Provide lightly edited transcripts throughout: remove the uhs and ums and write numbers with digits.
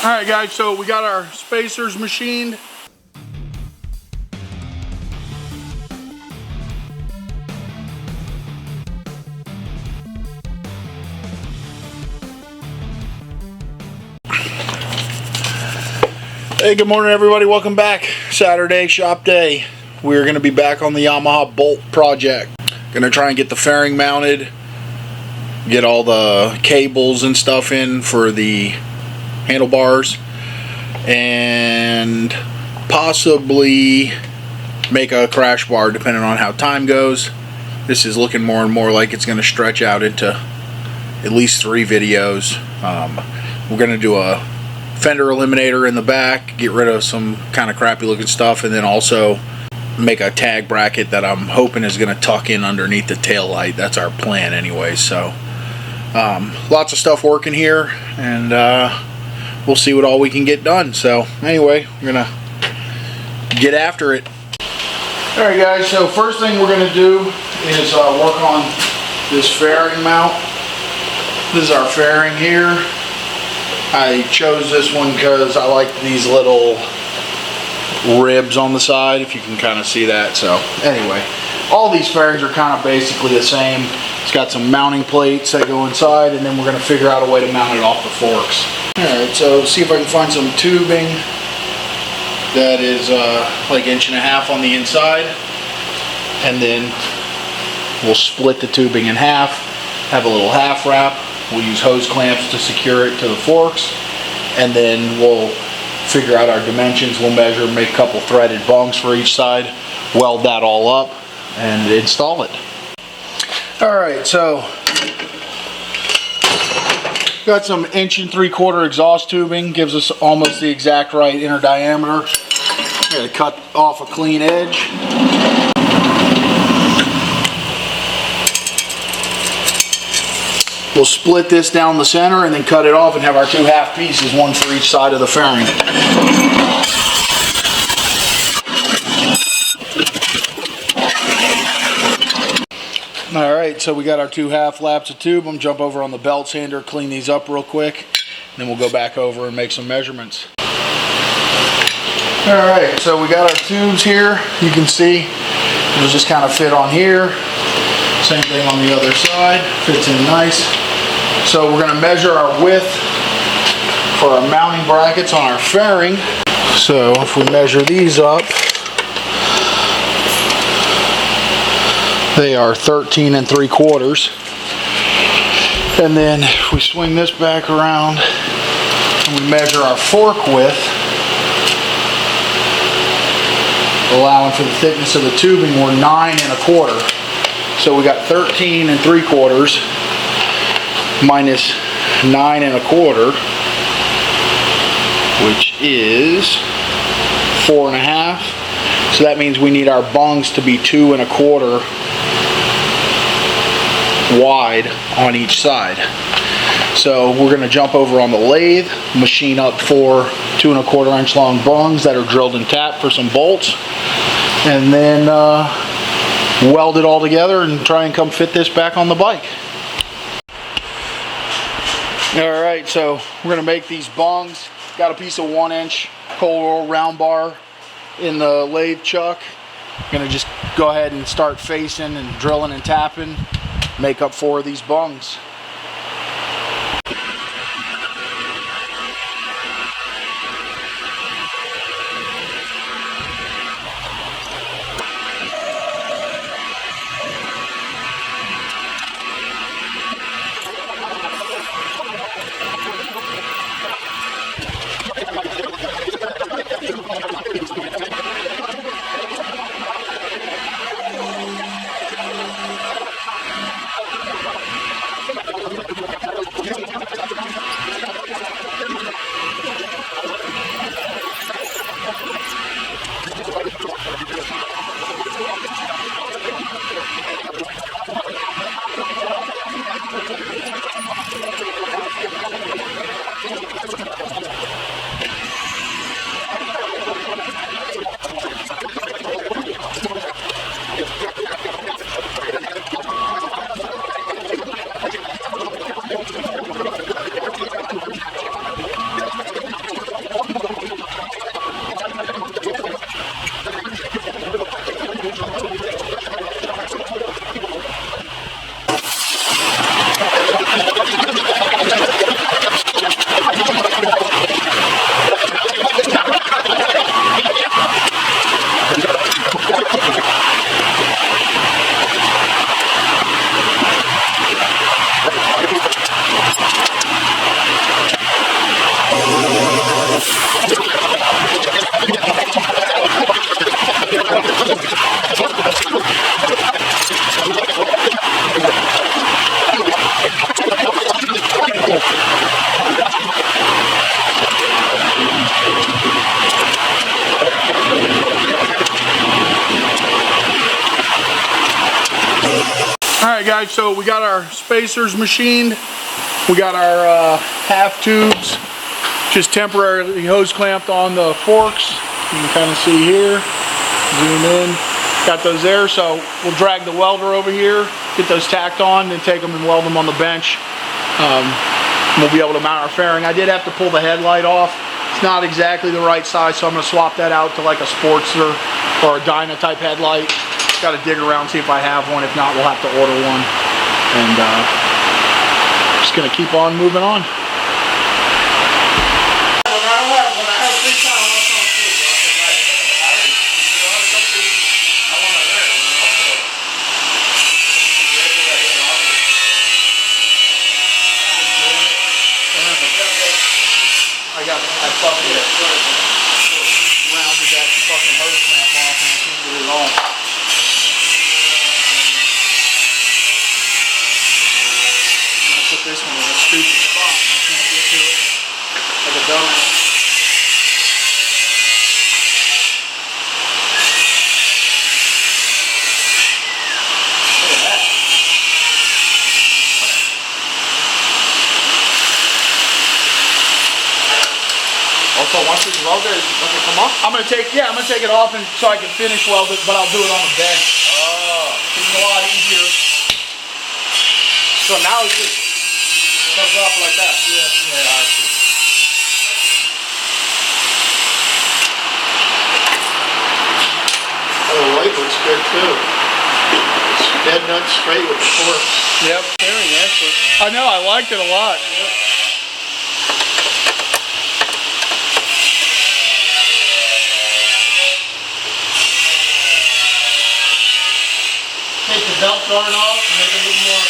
Alright guys, so we got our spacers machined. Hey, good morning everybody, welcome back. Saturday shop day. We're going to be back on the Yamaha Bolt project. Going to try and get the fairing mounted, get all the cables and stuff in for the handlebars, and possibly make a crash bar depending on how time goes. This is looking more and more like it's going to stretch out into at least 3 videos. We're going to do a Fender Eliminator in the back, get rid of some kind of crappy looking stuff, and then also make a tag bracket that I'm hoping is going to tuck in underneath the tail light. That's our plan anyway. So lots of stuff working here, and we'll see what all we can get done. So anyway, we're gonna get after it. Alright guys, so first thing we're gonna do is work on this fairing mount. This is our fairing here. I chose this one because I like these little ribs on the side, if you can kind of see that. So anyway, all these fairings are kind of basically the same. It's got some mounting plates that go inside, and then we're going to figure out a way to mount it off the forks. Alright, so see if I can find some tubing that is like 1.5 inches on the inside, and then we'll split the tubing in half, have a little half wrap. We'll use hose clamps to secure it to the forks, and then we'll figure out our dimensions. We'll measure, make a couple threaded bungs for each side, weld that all up, and install it. Alright, so got some 1 3/4 exhaust tubing, gives us almost the exact right inner diameter. I'm going to cut off a clean edge. We'll split this down the center and then cut it off and have our 2 half pieces, one for each side of the fairing. Alright, so we got our 2 half laps of tube. I'm jump over on the belt sander, clean these up real quick, and then we'll go back over and make some measurements. Alright, so we got our tubes here. You can see it'll just kind of fit on here. Same thing on the other side, fits in nice. So we're going to measure our width for our mounting brackets on our fairing. So if we measure these up, they are 13 3/4. And then if we swing this back around and we measure our fork width, allowing for the thickness of the tubing, we're 9 1/4. So we got 13 3/4 minus 9 1/4, which is 4 1/2. So that means we need our bungs to be 2 1/4 wide on each side. So we're going to jump over on the lathe, machine up 4 2 1/4 inch long bungs that are drilled and tapped for some bolts, and then weld it all together and try and come fit this back on the bike. Alright, so we're going to make these bungs. Got a piece of 1 inch cold roll round bar in the lathe chuck. Going to just go ahead and start facing and drilling and tapping, make up 4 of these bungs. Alright guys, so we got our spacers machined. We got our half tubes just temporarily hose clamped on the forks. You can kind of see here. Zoom in. Got those there, so we'll drag the welder over here, get those tacked on, then take them and weld them on the bench. We'll be able to mount our fairing. I did have to pull the headlight off. It's not exactly the right size, so I'm going to swap that out to like a Sportster or a Dyna type headlight. Got to dig around, see if I have one. If not, we'll have to order one. And just going to keep on moving on. I fucking rounded that fucking hose clamp off and I can't get it off. I'm gonna put this one in a stupid spot and I can't get to it. Like a dumbass. Look at that. Also, once it's welded, does it come off? I'm gonna take it off and so I can finish weld it, but I'll do it on the bench. Oh, it's a lot easier. So now it just comes off like that. Yeah, I see. Oh, the light looks good too. It's dead nut straight with the fork. Yep. Very excellent. I know. I liked it a lot. Yeah. Take the belt guard off and make it a little more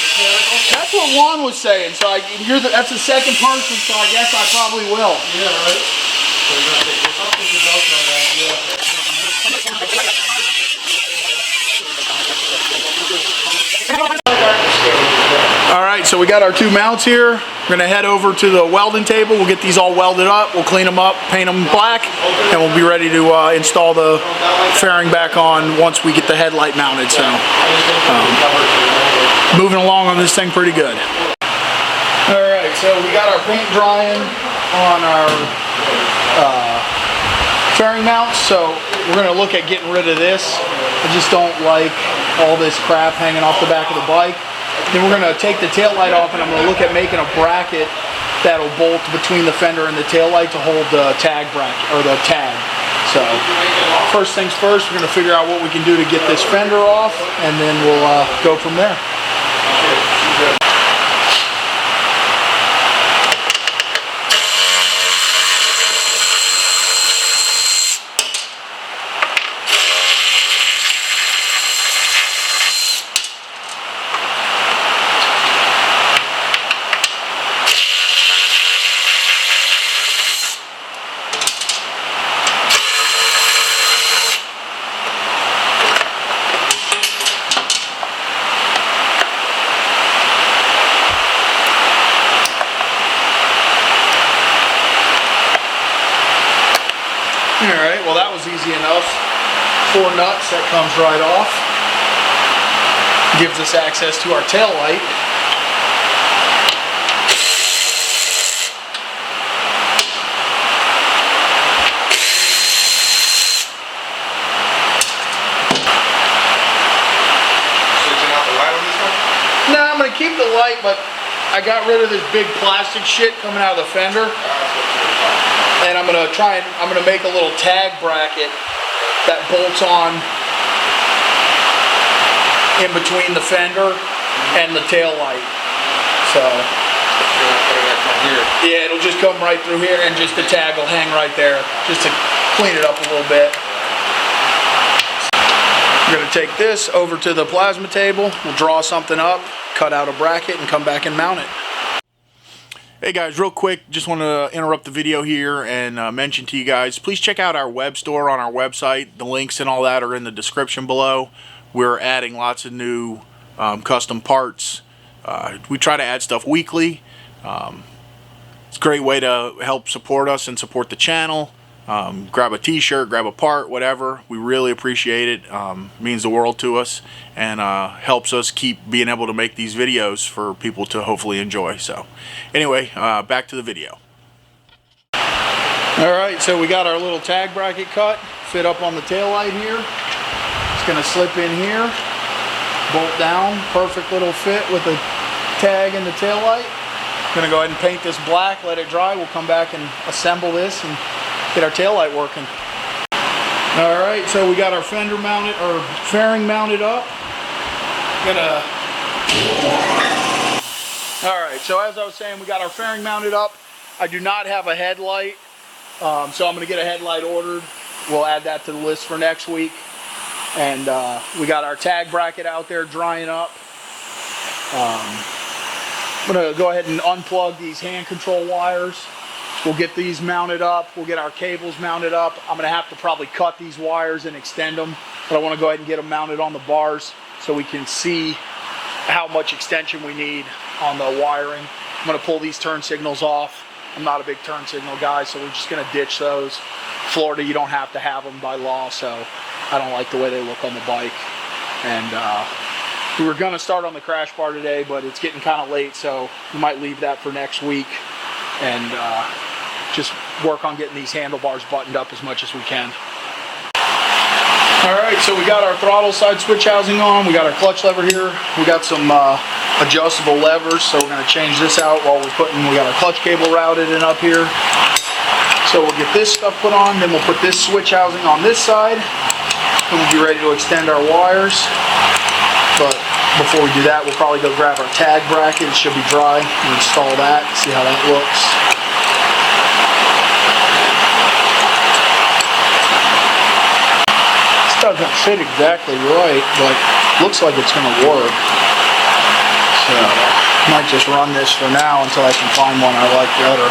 mechanical. That's what Juan was saying. So that's the second person, so I guess I probably will. Yeah, right. So you're gonna take this off, take the belt guard out. Yeah. Alright, so we got our two mounts here. We're going to head over to the welding table. We'll get these all welded up. We'll clean them up, paint them black, and we'll be ready to install the fairing back on once we get the headlight mounted. So, moving along on this thing pretty good. Alright, so we got our paint drying on our fairing mounts. So we're going to look at getting rid of this. I just don't like all this crap hanging off the back of the bike. Then we're going to take the tail light off and I'm going to look at making a bracket that'll bolt between the fender and the tail light to hold the tag bracket, or the tag. So first things first, we're going to figure out what we can do to get this fender off, and then we'll go from there. Alright, well that was easy enough. 4 nuts, that comes right off. Gives us access to our tail light. Switching out the light on this one? No, I'm going to keep the light, but I got rid of this big plastic shit coming out of the fender. And I'm gonna make a little tag bracket that bolts on in between the fender and the tail light. So yeah, it'll just come right through here, and just the tag will hang right there, just to clean it up a little bit. We're gonna take this over to the plasma table. We'll draw something up, cut out a bracket, and come back and mount it. Hey guys, real quick, just want to interrupt the video here and mention to you guys, please check out our web store on our website. The links and all that are in the description below. We're adding lots of new custom parts. We try to add stuff weekly. It's a great way to help support us and support the channel. grab a t-shirt, grab a part, whatever. We really appreciate it. Means the world to us, and helps us keep being able to make these videos for people to hopefully enjoy. So anyway, back to the video. Alright, so we got our little tag bracket cut, fit up on the tail light here. It's going to slip in here, bolt down, perfect little fit with the tag and the tail light. Going to go ahead and paint this black, let it dry. We'll come back and assemble this and get our tail light working. Alright, so we got our fender mounted, or fairing mounted up. Alright, so as I was saying, we got our fairing mounted up. I do not have a headlight, so I'm going to get a headlight ordered. We'll add that to the list for next week. And we got our tag bracket out there drying up. I'm going to go ahead and unplug these hand control wires. We'll get these mounted up. We'll get our cables mounted up. I'm going to have to probably cut these wires and extend them, but I want to go ahead and get them mounted on the bars so we can see how much extension we need on the wiring. I'm going to pull these turn signals off. I'm not a big turn signal guy, so we're just going to ditch those. Florida, you don't have to have them by law, so I don't like the way they look on the bike. And we were going to start on the crash bar today, but it's getting kind of late, so we might leave that for next week and just work on getting these handlebars buttoned up as much as we can. Alright, so we got our throttle side switch housing on. We got our clutch lever here. We got some adjustable levers, so we're going to change this out while we got our clutch cable routed and up here. So we'll get this stuff put on, then we'll put this switch housing on this side, and we'll be ready to extend our wires. But before we do that, we'll probably go grab our tag bracket. It should be dry, and install that, see how that looks. This doesn't fit exactly right, but looks like it's going to work. So I might just run this for now until I can find one I like better.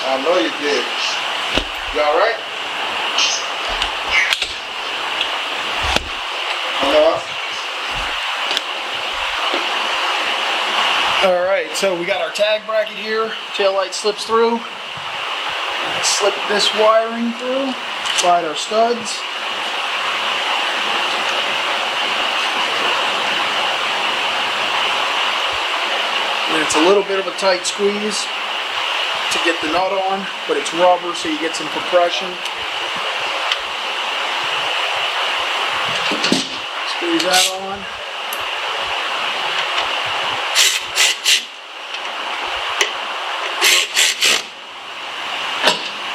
I know you did. You alright? Alright, so we got our tag bracket here. Tail light slips through. Slip this wiring through. Slide our studs. And it's a little bit of a tight squeeze to get the nut on, but it's rubber, so you get some compression. Squeeze that on.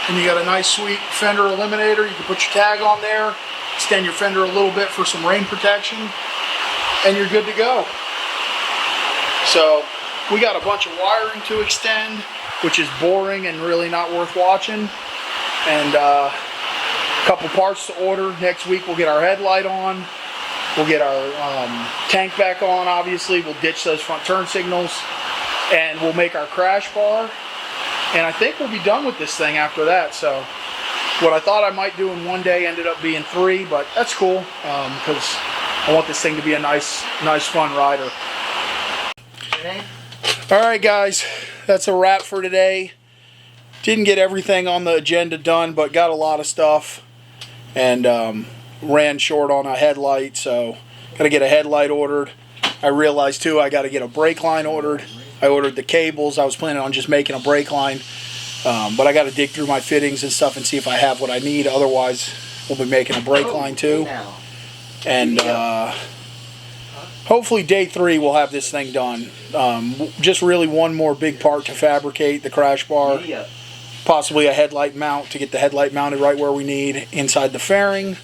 And you got a nice sweet Fender Eliminator. You can put your tag on there, extend your fender a little bit for some rain protection, and you're good to go. So we got a bunch of wiring to extend, which is boring and really not worth watching. And a couple parts to order. Next week we'll get our headlight on. We'll get our tank back on, obviously. We'll ditch those front turn signals. And we'll make our crash bar. And I think we'll be done with this thing after that. So what I thought I might do in one day ended up being 3, but that's cool because I want this thing to be a nice fun rider. Alright guys, that's a wrap for today. Didn't get everything on the agenda done, but got a lot of stuff. And ran short on a headlight, so got to get a headlight ordered. I realized too I got to get a brake line ordered. I ordered the cables. I was planning on just making a brake line. But I got to dig through my fittings and stuff and see if I have what I need. Otherwise, we'll be making a brake line too. And hopefully day 3 we'll have this thing done. Just really one more big part to fabricate, the crash bar. Possibly a headlight mount to get the headlight mounted right where we need inside the fairing.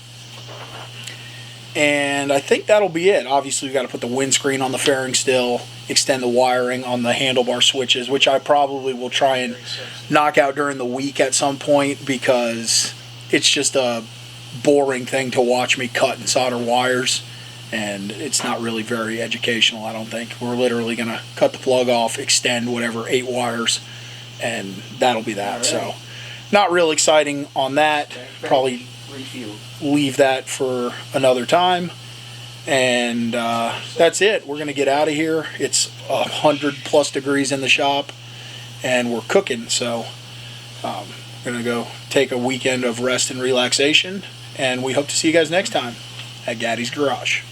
And I think that'll be it. Obviously, we've got to put the windscreen on the fairing still, extend the wiring on the handlebar switches, which I probably will try and knock out during the week at some point because it's just a boring thing to watch me cut and solder wires. And it's not really very educational, I don't think. We're literally going to cut the plug off, extend whatever 8 wires, and that'll be that. So, not real exciting on that. Probably leave that for another time. And that's it. We're going to get out of here. It's 100+ degrees in the shop, and we're cooking. So we're going to go take a weekend of rest and relaxation, and we hope to see you guys next time at Gaddy's Garage.